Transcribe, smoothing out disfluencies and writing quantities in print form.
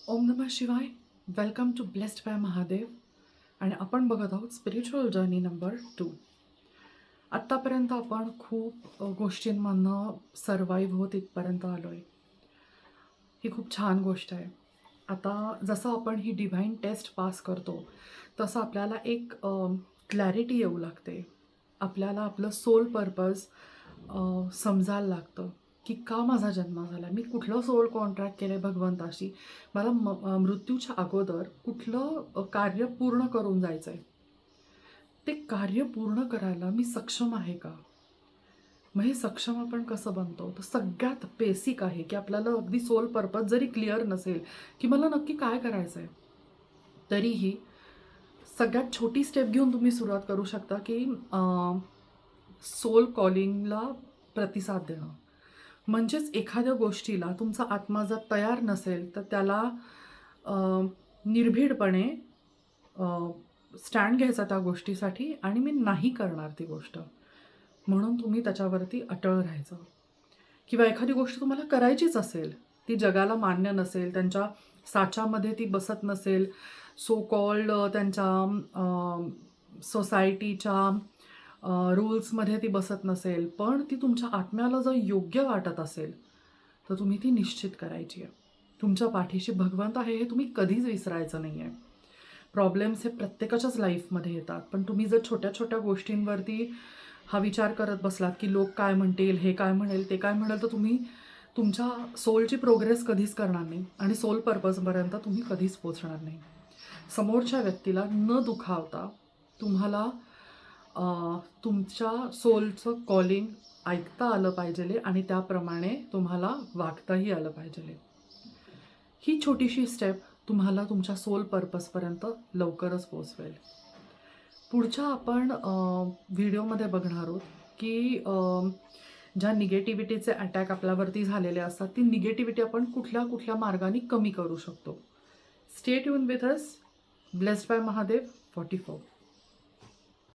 ओम नमः शिवाय. Welcome to blessed by Mahadev. आणि आपण बघत आहोत स्पिरिच्युअल जर्नी नंबर 2. आत्तापर्यंत आपण खूप गोष्टींमधनं सर्वाईव्ह होत इथपर्यंत आलो आहे. ही खूप छान गोष्ट आहे. आता जसं आपण ही डिव्हाइन टेस्ट पास करतो तसं आपल्याला एक क्लॅरिटी येऊ लागते. आपल्याला आपलं सोल पर्पज समजायला लागतं की का माझा जन्म झाला, मी कुठलं सोल कॉन्ट्रॅक्ट केलं आहे भगवंताशी, मला मृत्यूच्या अगोदर कुठलं कार्य पूर्ण करून जायचं आहे, ते कार्य पूर्ण करायला मी सक्षम आहे का. मग हे सक्षम आपण कसं बनतो, तर सगळ्यात बेसिक आहे की आपल्याला अगदी सोल पर्पज जरी क्लिअर नसेल की मला नक्की काय करायचं आहे, तरीही सगळ्यात छोटी स्टेप घेऊन तुम्ही सुरुवात करू शकता की सोल कॉलिंगला प्रतिसाद देणं. म्हणजेच एखाद्या गोष्टीला तुमचा आत्मा जर तयार नसेल तर त्याला अ, निर्भीडपणे स्टँड घ्यायचा त्या गोष्टीसाठी आणि मी नाही करणार ती गोष्ट, म्हणून तुम्ही त्याच्यावरती अटळ राहायचं. किंवा एखादी गोष्ट तुम्हाला करायचीच असेल, ती जगाला मान्य नसेल, त्यांच्या साच्यामध्ये ती बसत नसेल, सो कॉल्ड त्यांच्या सोसायटीच्या रूल्समध्ये ती बसत नसेल, पण ती तुमच्या आत्म्याला जर योग्य वाटत असेल तर तुम्ही ती निश्चित करायची आहे. तुमच्या पाठीशी भगवंत आहे हे तुम्ही कधीच विसरायचं नाही आहे. प्रॉब्लेम्स हे प्रत्येकाच्याच लाईफमध्ये येतात, पण तुम्ही जर छोट्या छोट्या गोष्टींवरती हा विचार करत बसलात की लोक काय म्हणतील, हे काय म्हणेल, ते काय म्हणेल, तर तुम्ही तुमच्या सोलची प्रोग्रेस कधीच करणार नाही आणि सोल पर्पजपर्यंत तुम्ही कधीच पोचणार नाही. समोरच्या व्यक्तीला न दुखावता तुम्हाला तुमच्या सोलचं कॉलिंग ऐकता आलं पाहिजे आणि त्याप्रमाणे तुम्हाला वागताही आलं पाहिजे. ही छोटीशी स्टेप तुम्हाला तुमच्या सोल पर्पजपर्यंत लवकरच पोचवेल. पुढच्या आपण व्हिडिओमध्ये बघणार आहोत की ज्या निगेटिव्हिटीचे अटॅक आपल्यावरती झालेले असतात, ती निगेटिव्हिटी आपण कुठल्या कुठल्या मार्गाने कमी करू शकतो. Stay tune with us. Blessed by Mahadev 44.